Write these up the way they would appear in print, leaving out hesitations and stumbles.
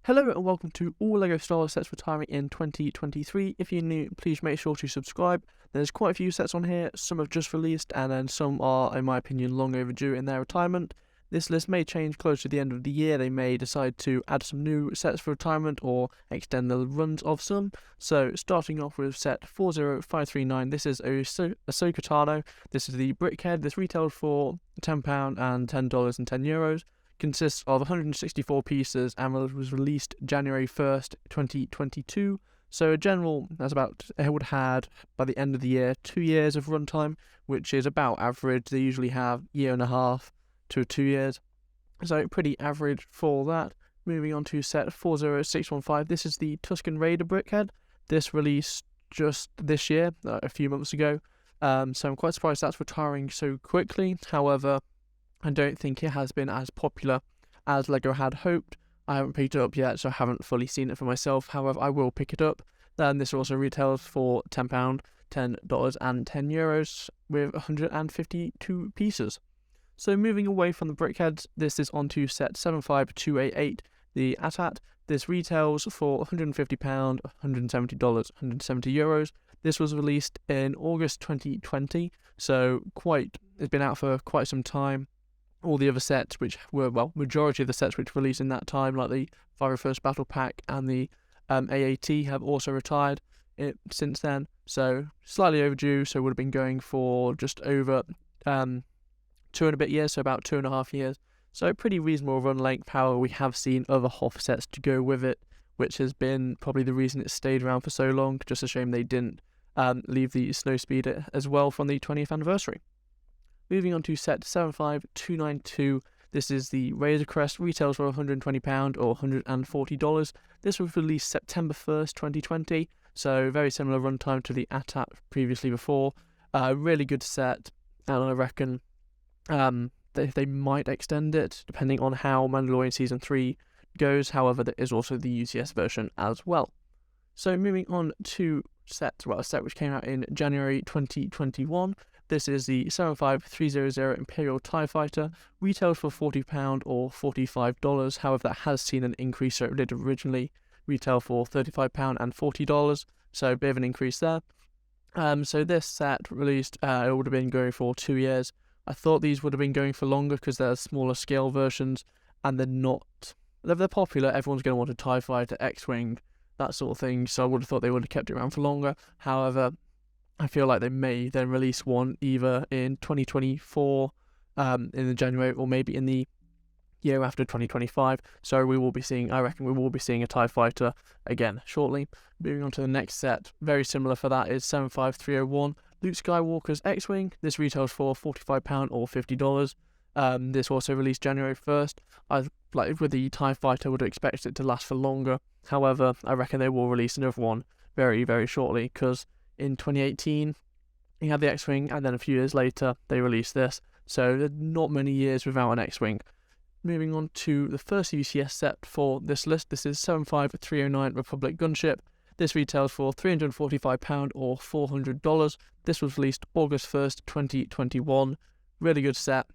Hello and welcome to all LEGO Star Wars sets retiring in 2023. If you're new, please make sure to subscribe. There's quite a few sets on here, some have just released and then some are, in my opinion, long overdue in their retirement. This list may change close to the end of the year. They may decide to add some new sets for retirement or extend the runs of some. So starting off with set 40539, this is Ahsoka Tano. This is the Brickhead. This retailed for £10 and €10.10. Consists of 164 pieces and was released January 1st, 2022. So a general, it would had, by the end of the year, 2 years of runtime, which is about average. They usually have year and a half to 2 years. So pretty average for that. Moving on to set 40615, this is the Tusken Raider Brickhead. This released just this year, a few months ago. So I'm quite surprised that's retiring so quickly. However, I don't think it has been as popular as LEGO had hoped. I haven't picked it up yet, so I haven't fully seen it for myself. However, I will pick it up. Then this also retails for £10, €10.10 with 152 pieces. So moving away from the Brickheads, this is onto set 75288, the ATAT. This retails for £150, $170, €170. This was released in August 2020, so it's been out for quite some time. All the other sets, which were, majority of the sets which released in that time, like the 501st Battle Pack and the AAT, have also retired since then. So slightly overdue, so would have been going for just over 2 and a bit years, so about 2.5 years. So pretty reasonable run length. However, we have seen other Hoth sets to go with it, which has been probably the reason it stayed around for so long. Just a shame they didn't leave the Snowspeeder as well from the 20th anniversary. Moving on to set 75292, this is the Razer Crest, retails for £120 or $140. This was released September 1st, 2020, so very similar runtime to the ATAT previously before. Really good set, and I reckon they might extend it depending on how Mandalorian Season 3 goes. However, there is also the UCS version as well. So moving on to a set which came out in January 2021. This is the 75300 Imperial Tie Fighter, retailed for £40 or $45. However, that has seen an increase, so it did originally retail for £35 and $40, so a bit of an increase there. So this set released, it would have been going for 2 years. I thought these would have been going for longer because they're smaller scale versions, and they're popular. Everyone's going to want a TIE Fighter, XWing, that sort of thing, so I would have thought they would have kept it around for longer. However, I feel like they may then release one either in 2024, in the January, or maybe in the year after 2025. So I reckon we will be seeing a TIE Fighter again shortly. Moving on to the next set, very similar for that, is 75301, Luke Skywalker's X-Wing. This retails for £45 or $50. This also released January 1st. With the TIE Fighter, I would expect it to last for longer. However, I reckon they will release another one very, very shortly, because in 2018, you had the X-Wing, and then a few years later, they released this. So not many years without an X-Wing. Moving on to the first UCS set for this list, this is 75309 Republic Gunship. This retails for £345 or $400. This was released August 1st, 2021. Really good set.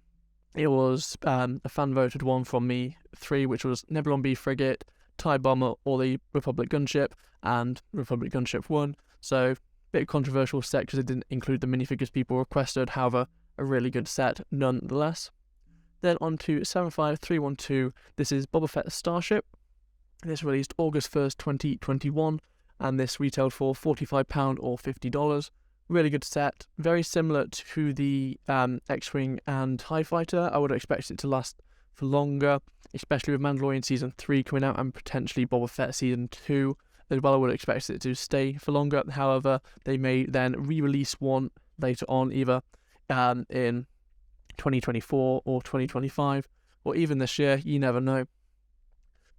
It was a fan-voted one from me, 3, which was Nebulon B Frigate, TIE Bomber, or the Republic Gunship, and Republic Gunship won. So bit controversial set because it didn't include the minifigures people requested. However, a really good set nonetheless. Then on to 75312. This is Boba Fett Starship. This released August 1st, 2021, and this retailed for £45 or $50. Really good set. Very similar to the X-Wing and TIE Fighter. I would expect it to last for longer, especially with Mandalorian Season 3 coming out and potentially Boba Fett Season 2. As well, I would expect it to stay for longer. However, they may then re-release one later on, either in 2024 or 2025, or even this year. You never know.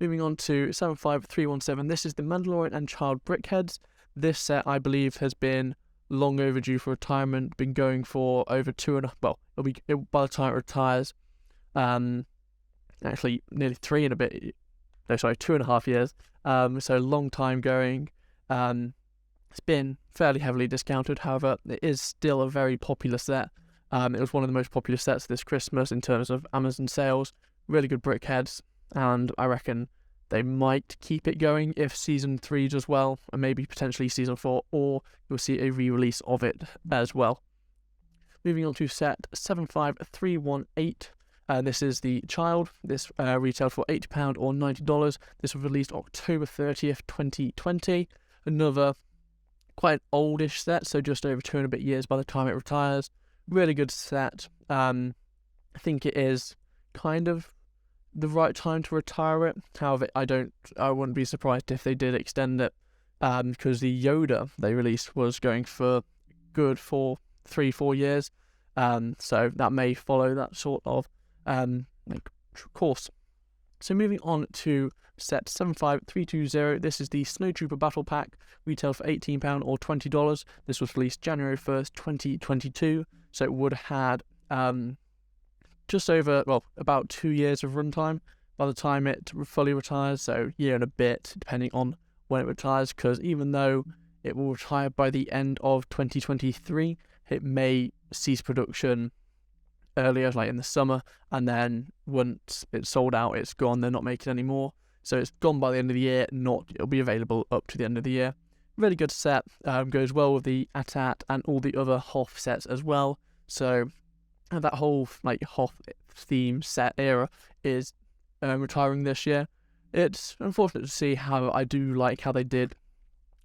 Moving on to 75317. This is the Mandalorian Child Brickheads. This set, I believe, has been long overdue for retirement. Been going for over 2.5. By the time it retires, actually nearly 2.5 years. So long time going. It's been fairly heavily discounted. However, it is still a very popular set. It was one of the most popular sets this Christmas in terms of Amazon sales. Really good brickheads, and I reckon they might keep it going if Season 3 does well, and maybe potentially Season 4, or you'll see a re-release of it as well. Moving on to set 75318. This is the Child. This retailed for £80 or $90. This was released October 30th, 2020. Another quite an oldish set, so just over 2 and a bit years by the time it retires. Really good set. I think it is kind of the right time to retire it. However, I wouldn't be surprised if they did extend it, because the Yoda they released was going for good for 3-4 years. So that may follow that sort of course. So moving on to set 75320, this is the Snowtrooper Battle Pack, retailed for £18 or $20. This was released January 1st, 2022, so it would have had just over, about 2 years of runtime by the time it fully retires, so a year and a bit, depending on when it retires, because even though it will retire by the end of 2023, it may cease production earlier, like in the summer, and then once it's sold out, it's gone. They're not making any more, so it's gone by the end of the year. It'll be available up to the end of the year. Really good set. Goes well with the ATAT and all the other Hoth sets as well. So that whole Hoth theme set era is retiring this year. It's unfortunate to see how I do like how they did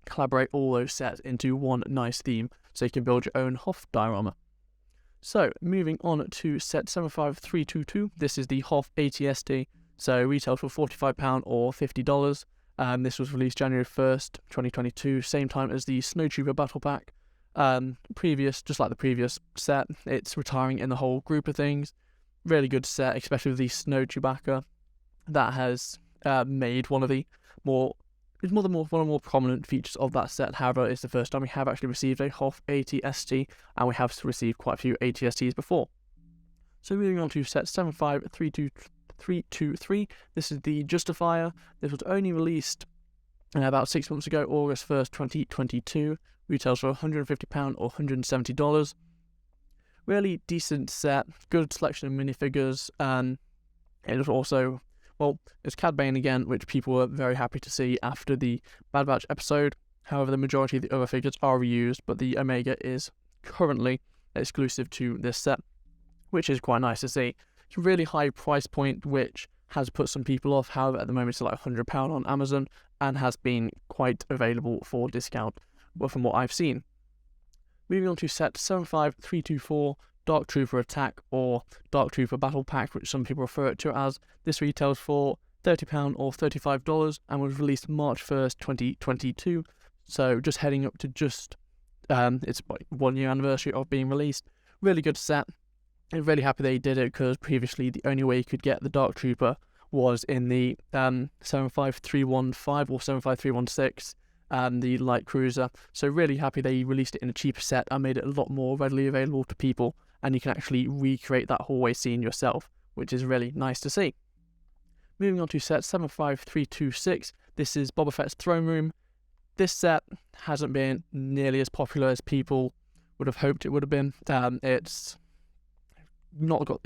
collaborate all those sets into one nice theme, so you can build your own Hoth diorama. So, moving on to set 75322, this is the Hoth ATST, so retailed for £45 or $50. This was released January 1st, 2022, same time as the Snowtrooper Battle Pack. Just like the previous set, it's retiring in the whole group of things. Really good set, especially with the Snow Chewbacca. That has made one of the more prominent features of that set. However, it's the first time we have actually received a Hoth ATST, and we have received quite a few ATSTs before. So moving on to set 75323, this is the Justifier. This was only released about 6 months ago, August 1st, 2022. Retails for £150 or $170. Really decent set, good selection of minifigures, and it was also, it's Cad Bane again, which people were very happy to see after the Bad Batch episode. However, the majority of the other figures are reused, but the Omega is currently exclusive to this set, which is quite nice to see. It's a really high price point, which has put some people off. However, at the moment it's like £100 on Amazon and has been quite available for discount, from what I've seen. Moving on to set 75324, Dark Trooper Attack or Dark Trooper Battle Pack, which some people refer it to as. This retails for £30 or $35 and was released March 1st, 2022. So just heading up to its 1 year anniversary of being released. Really good set. I'm really happy they did it, because previously the only way you could get the Dark Trooper was in the 75315 or 75316. The light cruiser, so really happy they released it in a cheaper set and made it a lot more readily available to people, and you can actually recreate that hallway scene yourself, which is really nice to see. Moving on to set 75326, this is Boba Fett's Throne Room. This set hasn't been nearly as popular as people would have hoped it would have been. It's got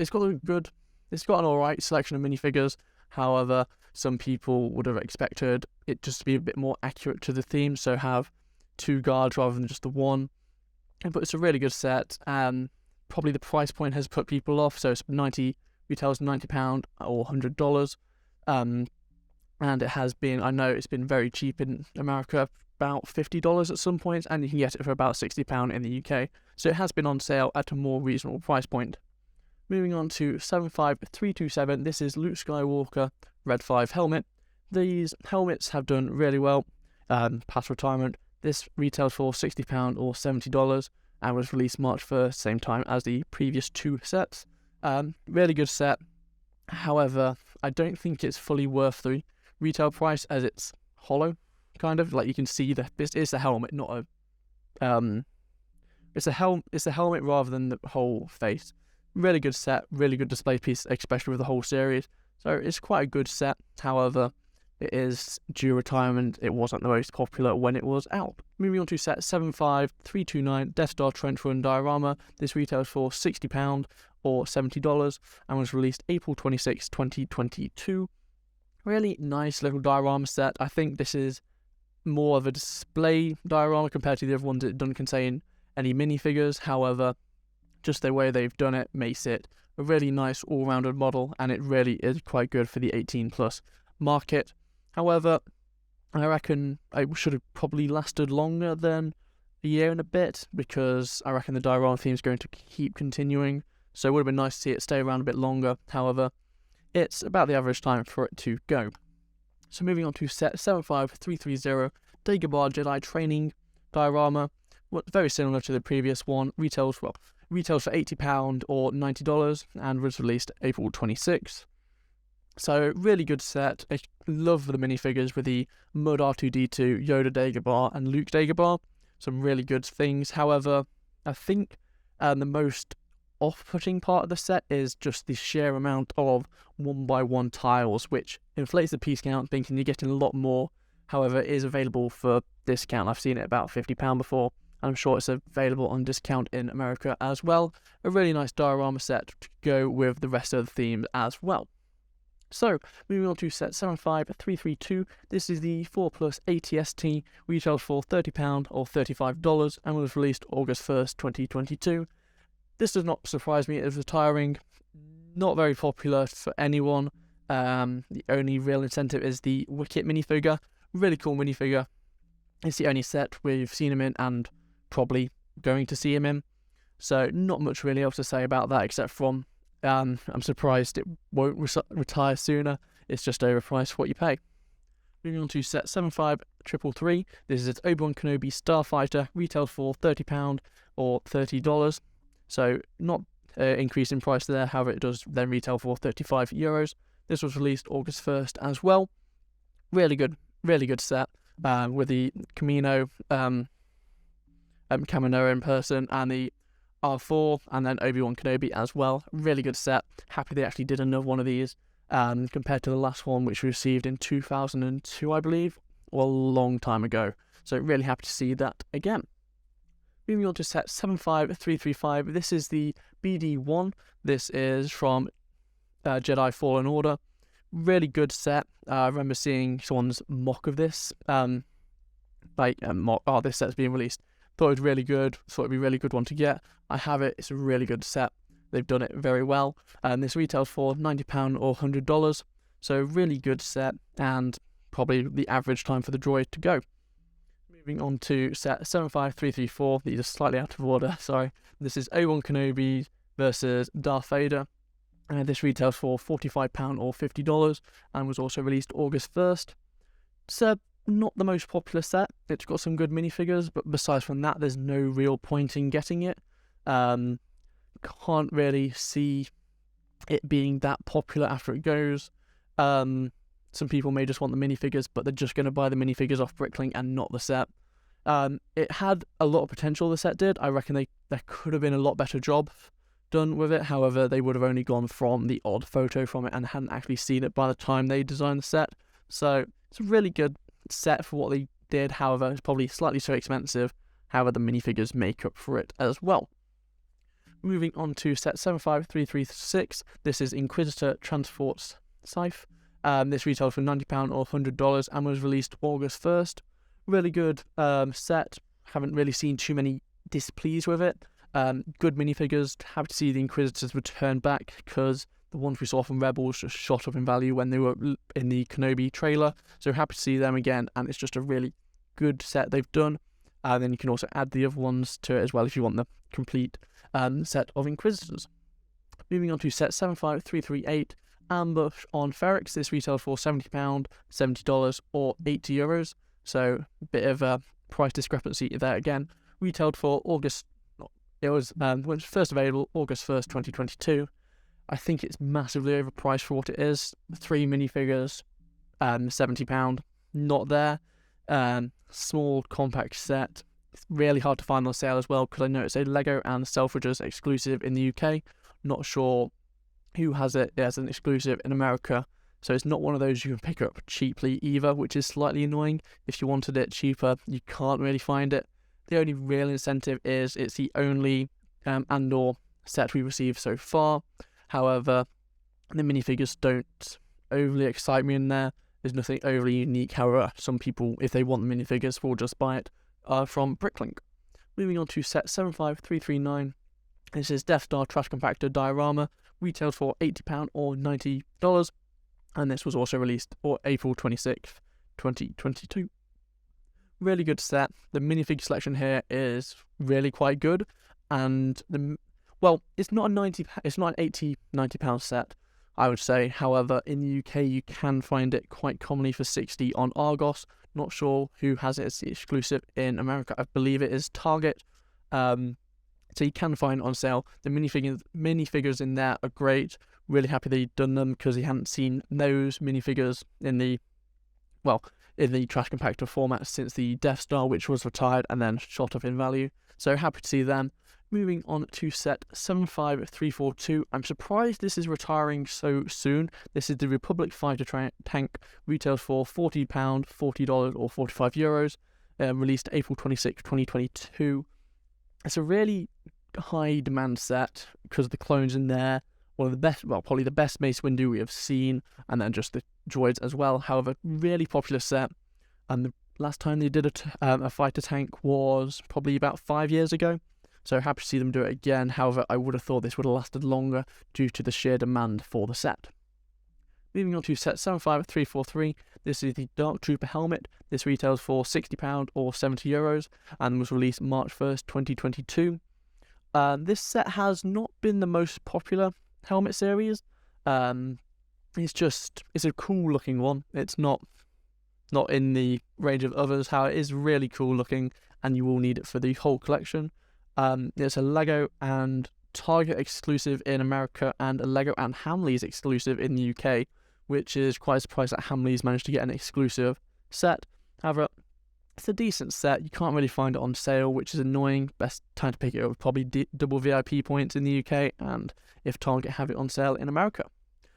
an alright selection of minifigures. However, some people would have expected it just to be a bit more accurate to the theme, so have 2 guards rather than just the 1. But it's a really good set, and probably the price point has put people off, so it's retails £90 or $100. And it has been, I know it's been very cheap in America, about $50 at some points, and you can get it for about £60 in the UK. So it has been on sale at a more reasonable price point. Moving on to 75327, this is Luke Skywalker Red 5 helmet. These helmets have done really well past retirement. This retails for £60 or $70 and was released March 1st, same time as the previous 2 sets. Really good set. However, I don't think it's fully worth the retail price, as it's hollow, kind of. Like, you can see that this is a helmet, not a... It's a helmet rather than the whole face. Really good set, really good display piece, especially with the whole series. So it's quite a good set. However, it is due retirement. It wasn't the most popular when it was out. Moving on to set 75329, Death Star Trench Run Diorama. This retails for £60 or $70 and was released April 26, 2022. Really nice little diorama set. I think this is more of a display diorama compared to the other ones. It doesn't contain any minifigures. However, just the way they've done it makes it a really nice all-rounded model, and it really is quite good for the 18 plus market. However, I reckon it should have probably lasted longer than a year and a bit, because I reckon the diorama theme is going to keep continuing, so it would have been nice to see it stay around a bit longer. However, it's about the average time for it to go. So moving on to set 75330, Dagobah Jedi Training Diorama. Very similar to the previous one. Retails for £80 or $90, and was released April 26th. So really good set. I love the minifigures with the Mud R2D2, Yoda Dagobah, and Luke Dagobah. Some really good things. However, I think the most off-putting part of the set is just the sheer amount of 1x1 tiles, which inflates the piece count, thinking you're getting a lot more. However, it is available for discount. I've seen it about £50 before. I'm sure it's available on discount in America as well. A really nice diorama set to go with the rest of the theme as well. So, moving on to set 75332, this is the 4 Plus ATST, retailed for £30 or $35, and was released August 1st, 2022. This does not surprise me, it is retiring, not very popular for anyone. The only real incentive is the Wicket minifigure, really cool minifigure. It's the only set we've seen him in, and probably going to see him in. So, not much really else to say about that, except from I'm surprised it won't retire sooner. It's just overpriced for what you pay. Moving on to set 75333. This is its ObiWan Kenobi Starfighter, retailed for £30 or $30. So not increase in price there. However, it does then retail for €35. This was released August 1st as well. Really good set with the Camino Kamino in person, and the R4, and then Obi-Wan Kenobi as well. Really good set. Happy they actually did another one of these, compared to the last one, which we received in 2002, I believe, or a long time ago. So really happy to see that again. Moving on to set 75335. This is the BD1. This is from Jedi Fallen Order. Really good set. I remember seeing someone's mock of this. This set's being released. Thought it was really good. Thought it'd be a really good one to get. I have it. It's a really good set. They've done it very well. And this retails for £90 or $100. So really good set, and probably the average time for the droid to go. Moving on to set 75334. These are slightly out of order. Sorry. This is Obi-Wan Kenobi versus Darth Vader. And this retails for £45 or $50, and was also released August 1st. So not the most popular set. It's got some good minifigures, but besides from that, there's no real point in getting it. Can't really see it being that popular after it goes. Some people may just want the minifigures, but they're just going to buy the minifigures off Bricklink and not the set. It had a lot of potential, the set did. I reckon there could have been a lot better job done with it. However, they would have only gone from the odd photo from it and hadn't actually seen it by the time they designed the set. So it's a really good set for what they did. However, it's probably slightly too expensive. However, the minifigures make up for it as well. Moving on to set 75336. This is Inquisitor Transports Scythe. This retailed for £90 or $100 and was released August 1st. Really good set. Haven't really seen too many displeased with it. Good minifigures. Happy to see the Inquisitors return back, because the ones we saw from Rebels just shot up in value when they were in the Kenobi trailer. So happy to see them again, and it's just a really good set they've done. And then you can also add the other ones to it as well if you want the complete set of Inquisitors. Moving on to set 75338. Ambush on Ferrex. This retailed for £70, $70 or €80. So a bit of a price discrepancy there again. Retailed for August. It was when it was first available, August 1st, 2022. I think it's massively overpriced for what it is. 3 minifigures, £70, not there. Small compact set. It's really hard to find on sale as well, because I know it's a Lego and Selfridges exclusive in the UK. Not sure who has it as an exclusive in America. So it's not one of those you can pick up cheaply either, which is slightly annoying. If you wanted it cheaper, you can't really find it. The only real incentive is it's the only Andor set we received so far. However, the minifigures don't overly excite me in there. There's nothing overly unique. However, some people, if they want the minifigures, will just buy it from Bricklink. Moving on to set 75339. This is Death Star Trash Compactor Diorama, retailed for £80 or $90, and this was also released on April 26th, 2022. Really good set. The minifigure selection here is really quite good, and it's not an £80-90 set, I would say. However, in the UK you can find it quite commonly for £60 on Argos. Not sure who has it as the exclusive in America. I believe it is Target. So you can find it on sale. The minifigures in there are great. Really happy they've done them, because you hadn't seen those minifigures in the trash compactor format since the Death Star, which was retired and then shot up in value. So happy to see them. Moving on to set 75342. I'm surprised this is retiring so soon. This is the Republic Fighter Tank, retailed for £40, $40 or €45, released April 26, 2022. It's a really high demand set because of the clones in there. One of the best, probably the best Mace Windu we have seen, and then just the droids as well. However, really popular set, and the last time they did a fighter tank was probably about 5 years ago. So happy to see them do it again. However, I would have thought this would have lasted longer due to the sheer demand for the set. Moving on to set 75343, this is the Dark Trooper helmet. This retails for £60 or €70 and was released March 1st, 2022. This set has not been the most popular helmet series. It's a cool looking one. It's not in the range of others. How it is really cool looking, and you will need it for the whole collection. It's a Lego and Target exclusive in America, and a Lego and Hamleys exclusive in the UK, which is quite a surprise that Hamleys managed to get an exclusive set. However, it's a decent set. You can't really find it on sale, which is annoying. Best time to pick it up, probably double VIP points in the UK, and if Target have it on sale in America.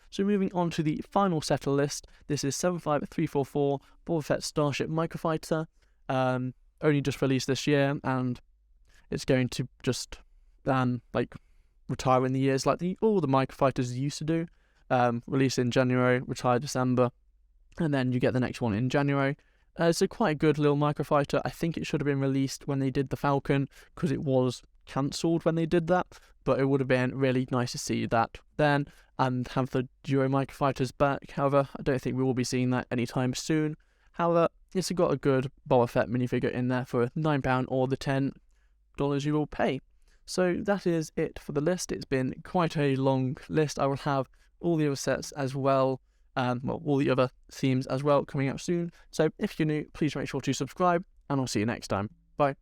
So moving on to the final set of the list, this is 75344 Boba Fett Starship Microfighter, only just released this year, and it's going to just retire in the years like all the microfighters used to do. Release in January, retire December, and then you get the next one in January. It's a quite a good little microfighter. I think it should have been released when they did the Falcon, because it was cancelled when they did that, but it would have been really nice to see that then and have the duo microfighters back. However, I don't think we will be seeing that anytime soon. However, it's got a good Boba Fett minifigure in there for £9 or the $10 you will pay. So that is it for the list. It's been quite a long list. I will have all the other sets as well, all the other themes as well coming out soon. So if you're new, please make sure to subscribe, and I'll see you next time. Bye.